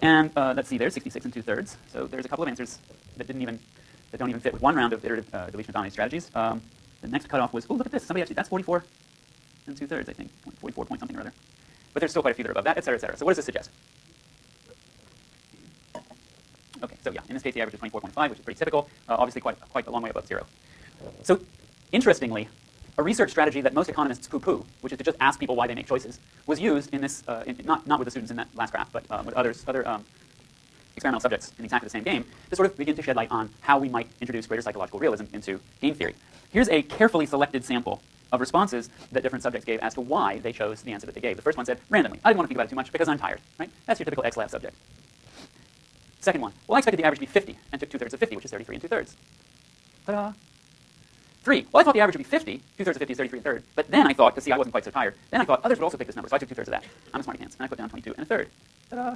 And let's see, there's 66 2/3. So there's a couple of answers that don't even fit with one round of iterative deletion of dominating strategies. The next cutoff was, oh, look at this. Somebody actually, that's 44 2/3, I think, 44 point something or other. But there's still quite a few that are above that, et cetera, et cetera. So what does this suggest? Okay, so yeah, in this case, the average is 24.5, which is pretty typical. Obviously, quite a long way above 0. So interestingly, a research strategy that most economists poo-poo, which is to just ask people why they make choices, was used in this, not with the students in that last graph, but with other experimental subjects in exactly the same game, to sort of begin to shed light on how we might introduce greater psychological realism into game theory. Here's a carefully selected sample of responses that different subjects gave as to why they chose the answer that they gave. The first one said, randomly. I didn't want to think about it too much because I'm tired, right? That's your typical X-Lab subject. Second one, well, I expected the average to be 50 and took 2/3 of 50, which is 33 2/3. Ta-da! 3, well, I thought the average would be 50. 2/3 of 50 is 33 1/3. But then I thought, because see, I wasn't quite so tired, then I thought others would also take this number, so I took 2/3 of that. I'm a smarty pants, and I put down 22 1/3. Ta-da!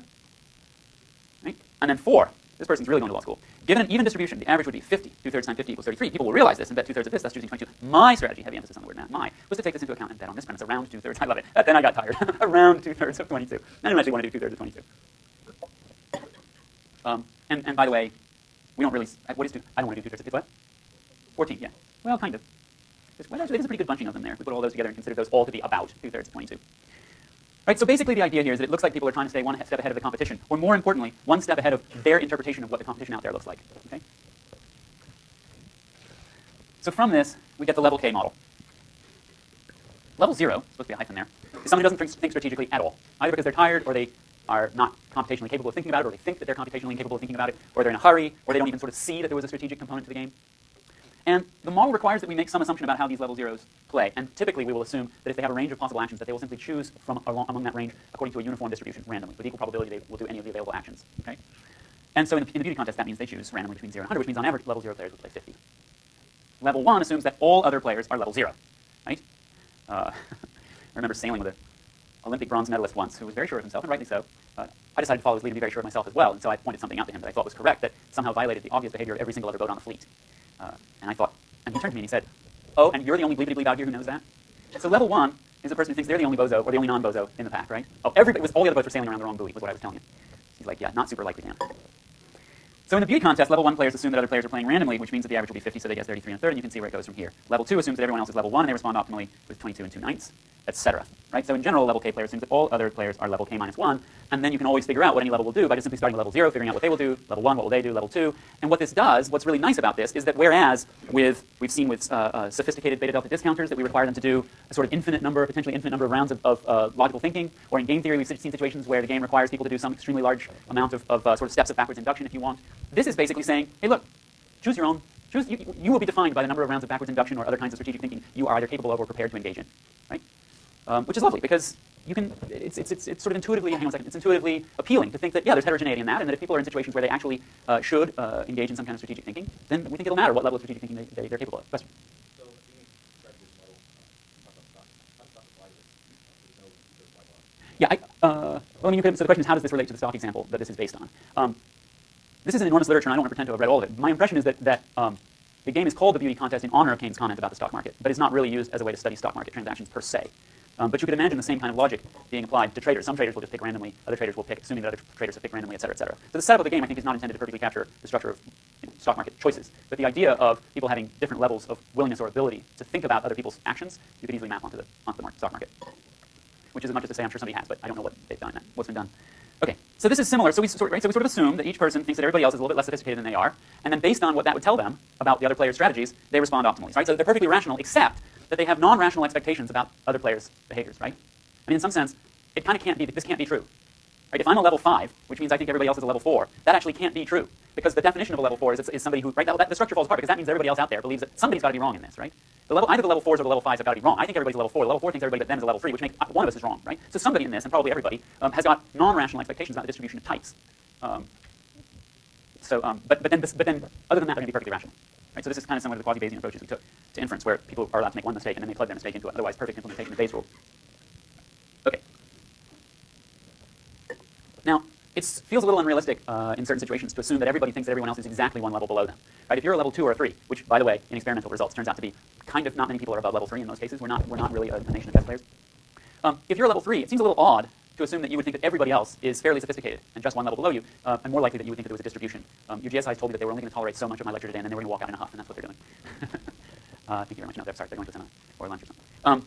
Right? And then 4, this person's really going to law school. Given an even distribution, the average would be 50. 2/3 times 50 equals 33. People will realize this and bet 2/3 of this, that's choosing 22. My strategy, heavy emphasis on the word my, was to take this into account and bet on this premise around 2/3. I love it. Then I got tired. Around 2/3 of 22. I didn't actually want to do 2/3 of 22. And by the way, we don't really, what is 2? I don't want to do 2/3 of 50, what? 14, yeah. Well, kind of. Well, actually, there's a pretty good bunching of them there. We put all those together and consider those all to be about 2/3 of 22. Right, so basically the idea here is that it looks like people are trying to stay one step ahead of the competition, or more importantly, one step ahead of their interpretation of what the competition out there looks like. Okay? So from this, we get the level K model. Level 0, supposed to be a hyphen there, is someone who doesn't think strategically at all, either because they're tired, or they are not computationally capable of thinking about it, or they think that they're computationally incapable of thinking about it, or they're in a hurry, or they don't even sort of see that there was a strategic component to the game. And the model requires that we make some assumption about how these level zeros play. And typically, we will assume that if they have a range of possible actions, that they will simply choose from among that range according to a uniform distribution randomly. With equal probability, they will do any of the available actions. Okay? And so in the beauty contest, that means they choose randomly between 0 and 100, which means on average, level 0 players will play 50. Level 1 assumes that all other players are level 0. Right? I remember sailing with an Olympic bronze medalist once who was very sure of himself, and rightly so. I decided to follow his lead and be very sure of myself as well. And so I pointed something out to him that I thought was correct, that somehow violated the obvious behavior of every single other boat on the fleet. And I thought, and he turned to me and he said, oh, and you're the only bleepity-bleep out here who knows that? So level 1 is the person who thinks they're the only bozo or the only non-bozo in the pack, right? Oh, everybody, all the other boats were sailing around the wrong buoy, was what I was telling him. He's like, yeah, not super likely, Dan. So in the beauty contest, level 1 players assume that other players are playing randomly, which means that the average will be 50, so they guess 33 1/3, and you can see where it goes from here. Level 2 assumes that everyone else is level 1, and they respond optimally with 22 2/9, etc. Right? So in general, level K player assumes that all other players are level K minus 1, and then you can always figure out what any level will do by just simply starting with level 0, figuring out what they will do, level 1, what will they do, level 2. And what this does, what's really nice about this, is that whereas we've seen with sophisticated beta-delta discounters that we require them to do a sort of potentially infinite number of rounds of logical thinking, or in game theory we've seen situations where the game requires people to do some extremely large amount of sort of steps of backwards induction if you want. This is basically saying, hey, look, choose your own. You will be defined by the number of rounds of backwards induction or other kinds of strategic thinking you are either capable of or prepared to engage in, right? Which is lovely because you can. It's sort of intuitively. Hang on a second. It's intuitively appealing to think that there's heterogeneity in that, and that if people are in situations where they actually should engage in some kind of strategic thinking, then we think it'll matter what level of strategic thinking they're capable of. Question. So, yeah. Well, I mean, so the question is, how does this relate to the stock example that this is based on? This is an enormous literature, and I don't want to pretend to have read all of it. My impression is that the game is called the beauty contest in honor of Keynes' comment about the stock market, but it's not really used as a way to study stock market transactions per se. But you could imagine the same kind of logic being applied to traders. Some traders will just pick randomly, other traders will pick, assuming that other traders have picked randomly, et cetera, et cetera. So the setup of the game, I think, is not intended to perfectly capture the structure of stock market choices. But the idea of people having different levels of willingness or ability to think about other people's actions, you could easily map onto the stock market. Which is as much as to say I'm sure somebody has, but I don't know what they've done, what's been done. Okay, so this is similar. So we sort of assume that each person thinks that everybody else is a little bit less sophisticated than they are, and then based on what that would tell them about the other players' strategies, they respond optimally. Right? So they're perfectly rational, except that they have non-rational expectations about other players' behaviors. Right? I mean, in some sense, it kind of can't be. This can't be true. Right? If I'm a level 5, which means I think everybody else is a level 4, that actually can't be true because the definition of a level 4 is somebody who the structure falls apart because that means everybody else out there believes that somebody's got to be wrong in this. Right? Either the level 4s or the level 5s have got to be wrong. I think everybody's a level 4. The level 4 thinks everybody but them is a level 3, which makes one of us is wrong, right? So somebody in this, and probably everybody, has got non-rational expectations about the distribution of types. But then, other than that, they're going to be perfectly rational. Right? So this is kind of similar to the quasi-Bayesian approaches we took to inference, where people are allowed to make one mistake and then they plug their mistake into an otherwise perfect implementation of Bayes' rule. Okay. Now, it feels a little unrealistic in certain situations to assume that everybody thinks that everyone else is exactly one level below them. Right? If you're a level 2 or a 3, which, by the way, in experimental results turns out to be kind of not many people are above level 3 in most cases. We're not really a nation of best players. If you're a level 3, it seems a little odd to to assume that you would think that everybody else is fairly sophisticated and just one level below you, and more likely that you would think that there was a distribution. Your GSIs told me that they were only going to tolerate so much of my lecture today, and then they were going to walk out in a huff, and that's what they're doing. Thank you very much. No, sorry, they're going to seminar or lunch or something.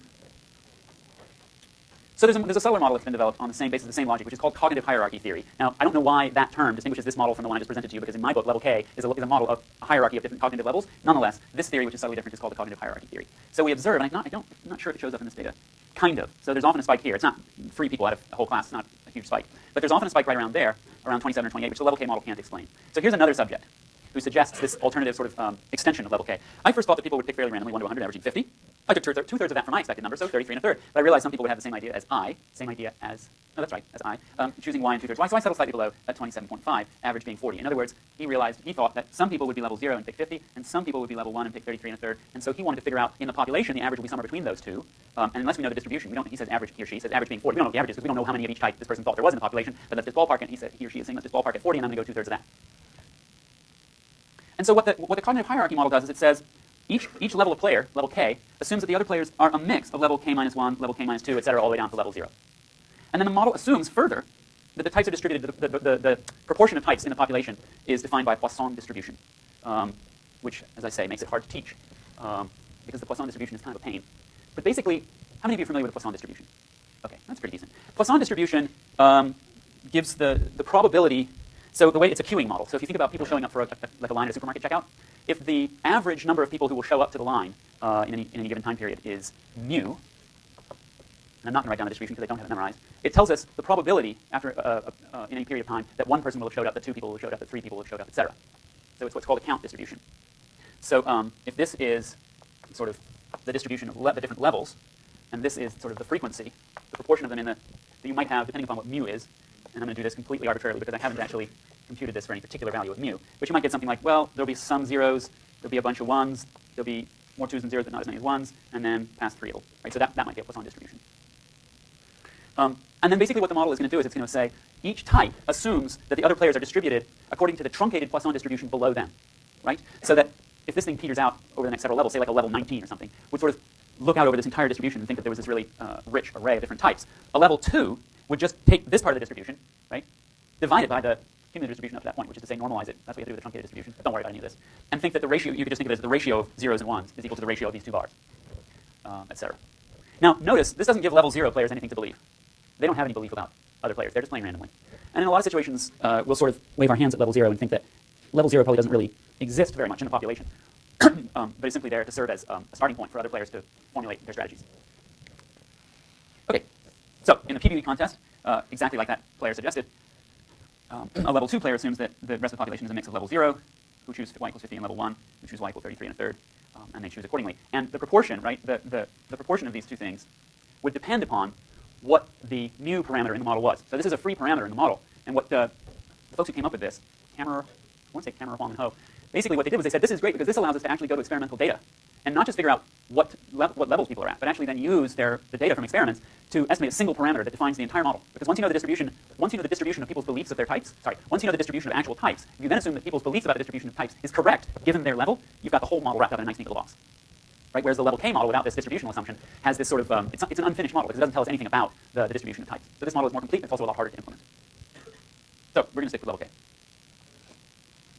So there's a subtler model that's been developed on the same basis, the same logic, which is called cognitive hierarchy theory. Now, I don't know why that term distinguishes this model from the one I just presented to you, because in my book, level K is a model of a hierarchy of different cognitive levels. Nonetheless, this theory, which is subtly different, is called the cognitive hierarchy theory. So we observe, and I'm not sure if it shows up in this data, kind of. So there's often a spike here. It's not 3 people out of a whole class. It's not a huge spike. But there's often a spike right around there, around 27 or 28, which the level K model can't explain. So here's another subject who suggests this alternative sort of extension of level K. I first thought that people would pick fairly randomly 1 to 100, averaging 50. I took two-thirds of that from my expected number, so 33 1/3. But I realized some people would have the same idea as I, no, that's right, as I, choosing Y and 2/3 Y. So I settled slightly below at 27.5, average being 40. In other words, he thought that some people would be level 0 and pick 50, and some people would be level 1 and pick 33 1/3. And so he wanted to figure out, in the population, the average will be somewhere between those two. And unless we know the distribution, he says average, he or she says average being 40. We don't know what the average is, because we don't know how many of each type this person thought there was in the population. But let's just ballpark it, and he or she is saying let's just ballpark at 40, and I'm going to go 2/3 of that. And so what the cognitive hierarchy model does is it says each level of player, level K, assumes that the other players are a mix of level K minus 1, level K minus 2, etc., all the way down to level 0. And then the model assumes further that the types are distributed, the proportion of types in the population is defined by a Poisson distribution, which, as I say, makes it hard to teach, because the Poisson distribution is kind of a pain. But basically, how many of you are familiar with the Poisson distribution? Okay, that's pretty decent. Poisson distribution gives the probability. So the way it's a queuing model. So if you think about people showing up for like a line at a supermarket checkout, if the average number of people who will show up to the line in any given time period is mu, and I'm not going to write down the distribution because I don't have it memorized, it tells us the probability after in any period of time that 1 person will have showed up, that 2 people will have showed up, that 3 people will have showed up, etc. So it's what's called a count distribution. So if this is sort of the distribution of the different levels, and this is sort of the frequency, the proportion of them that you might have depending upon what mu is, and I'm going to do this completely arbitrarily because I haven't actually computed this for any particular value of mu, but you might get something like, well, there'll be some zeros, there'll be a bunch of ones, there'll be more 2s than zeros, but not as many as 1s, and then past 3 it'll, right? So that might be a Poisson distribution. And then basically what the model is going to do is it's going to say each type assumes that the other players are distributed according to the truncated Poisson distribution below them, right? So that if this thing peters out over the next several levels, say like a level 19 or something, would sort of look out over this entire distribution and think that there was this really rich array of different types. A level 2 would just take this part of the distribution, right, divide it by the cumulative distribution up to that point, which is to say normalize it. That's what you have to do with the truncated distribution. But don't worry about any of this. And think that the ratio, you could just think of it as the ratio of zeros and ones is equal to the ratio of these 2 bars, etc. Now, notice, this doesn't give level 0 players anything to believe. They don't have any belief about other players. They're just playing randomly. And in a lot of situations, we'll sort of wave our hands at level 0 and think that level 0 probably doesn't really exist very much in the population, but it's simply there to serve as a starting point for other players to formulate their strategies. Okay, so in the PBB contest, exactly like that player suggested, a level 2 player assumes that the rest of the population is a mix of level 0, who choose y equals 50, and level 1, who choose y equals 33 1/3, and they choose accordingly. And the proportion, right, the proportion of these two things would depend upon what the mu parameter in the model was. So this is a free parameter in the model. And what the folks who came up with this, I want to say Kammerer, Huang, and Ho, basically what they did was they said, this is great because this allows us to actually go to experimental data and not just figure out what levels people are at, but actually then use the data from experiments to estimate a single parameter that defines the entire model. Because once you know the distribution of people's beliefs of their types, once you know the distribution of actual types, if you then assume that people's beliefs about the distribution of types is correct given their level, you've got the whole model wrapped up in a nice neat little box. Right? Whereas the level K model without this distributional assumption has this sort of, it's an unfinished model because it doesn't tell us anything about the distribution of types. So this model is more complete, and it's also a lot harder to implement. So we're going to stick with level K.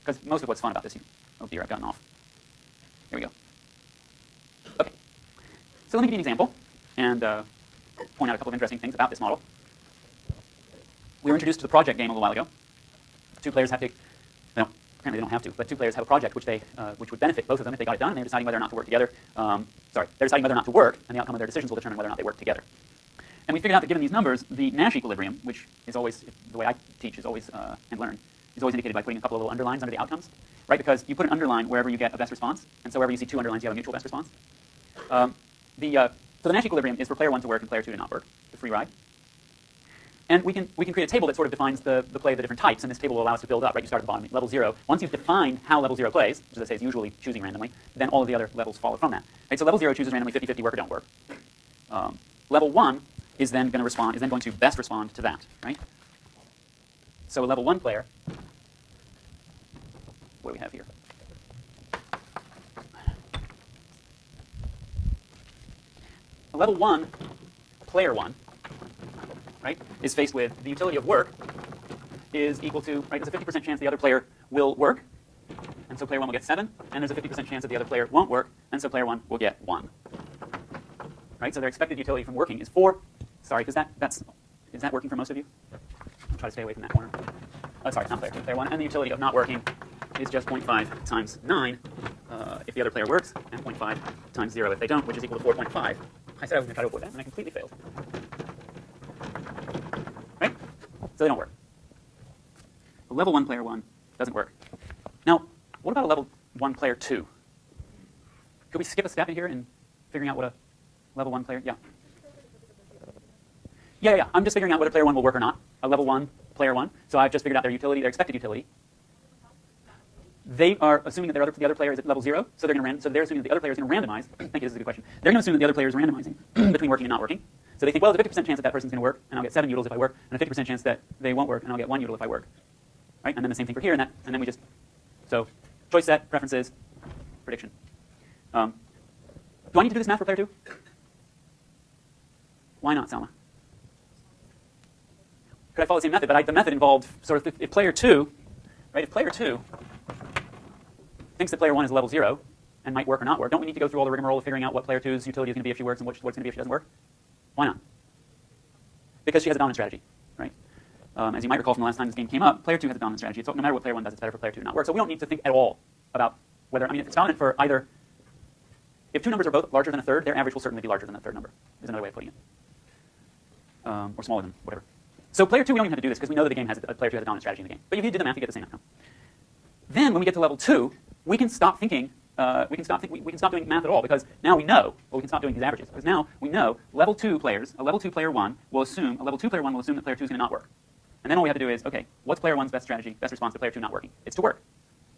Because most of what's fun about this, oh dear, I've gotten off. Here we go. Okay. So let me give you an example and point out a couple of interesting things about this model. We were introduced to the project game a little while ago. 2 players have to, no, apparently they don't have to, but 2 players have a project which would benefit both of them if they got it done, and they're deciding whether or not to work together. They're deciding whether or not to work, and the outcome of their decisions will determine whether or not they work together. And we figured out that given these numbers, the Nash equilibrium, which is always, the way I teach is always, and learn, is always indicated by putting a couple of little underlines under the outcomes, right? Because you put an underline wherever you get a best response, and so wherever you see 2 underlines, you have a mutual best response. So the Nash equilibrium is for player 1 to work and player 2 to not work, the free ride. And we can create a table that sort of defines the play of the different types, and this table will allow us to build up, right? You start at the bottom, level 0. Once you've defined how level 0 plays, which as I say is usually choosing randomly, then all of the other levels follow from that. Right? So level 0 chooses randomly 50-50 work or don't work. Level 1 is then going to best respond to that, right? So a level 1 player, what do we have here? A level 1, player 1, right, is faced with the utility of work is equal to, right, there's a 50% chance the other player will work, and so player 1 will get 7, and there's a 50% chance that the other player won't work, and so player 1 will get 1. Right, so their expected utility from working is 4. Sorry, is that working for most of you? I'll try to stay away from that corner. Oh, sorry, not player 2, player 1. And the utility of not working is just 0.5 times 9 if the other player works, and 0.5 times 0 if they don't, which is equal to 4.5. I said I was going to try to avoid that, and I completely failed. Right? So they don't work. A level 1 player 1 doesn't work. Now, what about a level 1 player 2? Could we skip a step in here in figuring out what a level 1 player? Yeah. Yeah. I'm just figuring out whether player 1 will work or not. A level 1 player 1. So I've just figured out their utility, their expected utility. They are assuming that the other player is at level 0, so they're assuming that the other player is going to randomize. I think this is a good question. They're going to assume that the other player is randomizing between working and not working. So they think, well, there's a 50% chance that person's going to work, and I'll get 7 utils if I work, and a 50% chance that they won't work, and I'll get 1 util if I work. Right? And then the same thing for here, and then we just, so choice set, preferences, prediction. Do I need to do this math for player 2? Why not, Selma? Could I follow the same method? But the method involved sort of if player 2, right? If player 2 thinks that player 1 is level 0 and might work or not work, don't we need to go through all the rigmarole of figuring out what player 2's utility is going to be if she works and what's going to be if she doesn't work? Why not? Because she has a dominant strategy, right? As you might recall from the last time this game came up, player 2 has a dominant strategy. So no matter what player 1 does, it's better for player 2 to not work. So we don't need to think at all about whether, if it's dominant for either, if two numbers are both larger than a third, their average will certainly be larger than that third number, is another way of putting it. Or smaller than, whatever. So player 2, we don't even have to do this because we know that the game has player 2 has a dominant strategy in the game. But if you did the math, you get the same outcome. Then when we get to level 2, we can stop thinking, we can stop doing math at all, because now we know, well, we can stop doing these averages, because now we know level 2 players, a level 2 player 1 will assume, that player 2 is going to not work. And then all we have to do is, okay, what's player 1's best strategy, best response to player 2 not working? It's to work,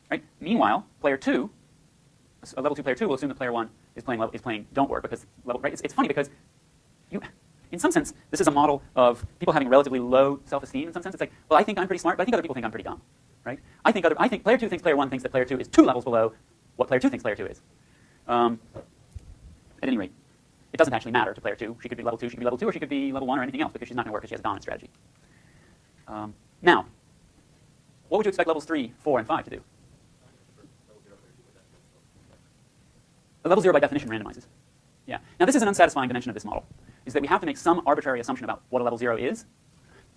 right? Meanwhile, player 2, a level 2 player 2 will assume that player 1 is playing don't work, because right? It's funny because in some sense, this is a model of people having relatively low self-esteem. In some sense, it's like, well, I think I'm pretty smart, but I think other people think I'm pretty dumb, right? I think player 2 thinks player 1 thinks that player 2 is 2 levels below what player 2 thinks player 2 is. At any rate, it doesn't actually matter to player 2. She could be level 2, or she could be level 1 or anything else, because she's not going to work because she has a dominant strategy. Now, what would you expect levels 3, 4, and 5 to do? Level 0 by definition randomizes. Yeah. Now this is an unsatisfying dimension of this model, is that we have to make some arbitrary assumption about what a level 0 is.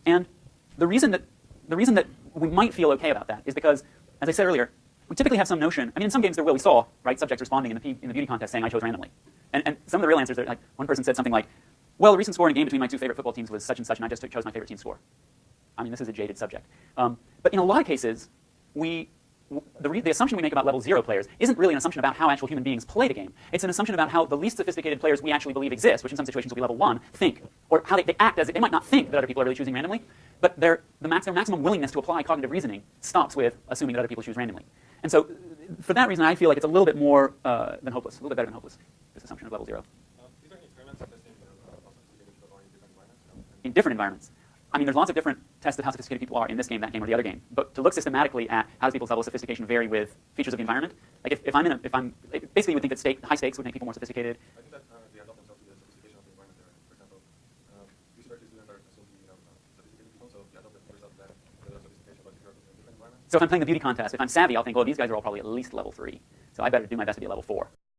And the reason that we might feel okay about that is because, as I said earlier, we typically have some notion. In some games we saw, right, subjects responding in the beauty contest saying I chose randomly. And some of the real answers are, like, one person said something like, well, the recent score in a game between my 2 favorite football teams was such and such, and I just chose my favorite team's score. This is a jaded subject. But in a lot of cases, the assumption we make about level 0 players isn't really an assumption about how actual human beings play the game. It's an assumption about how the least sophisticated players we actually believe exist, which in some situations will be level 1, think, or how they act as if they might not think that other people are really choosing randomly, but their maximum willingness to apply cognitive reasoning stops with assuming that other people choose randomly. And so, for that reason, I feel like it's a little bit more than hopeless, a little bit better than hopeless, this assumption of level 0. These are experiments testing in different environments. There's lots of different tests of how sophisticated people are in this game, that game, or the other game. But to look systematically at how does people's level of sophistication vary with features of the environment, like basically you would think that high stakes would make people more sophisticated. I think that they adapt themselves to the sophistication of the environment they're in. For example, university students are assumed to be sophisticated people, so you adopt yourself to the sophistication, but if you're in a different environment. So if I'm playing the beauty contest, if I'm savvy, I'll think, well, these guys are all probably at least level 3. So I better do my best to be a level 4.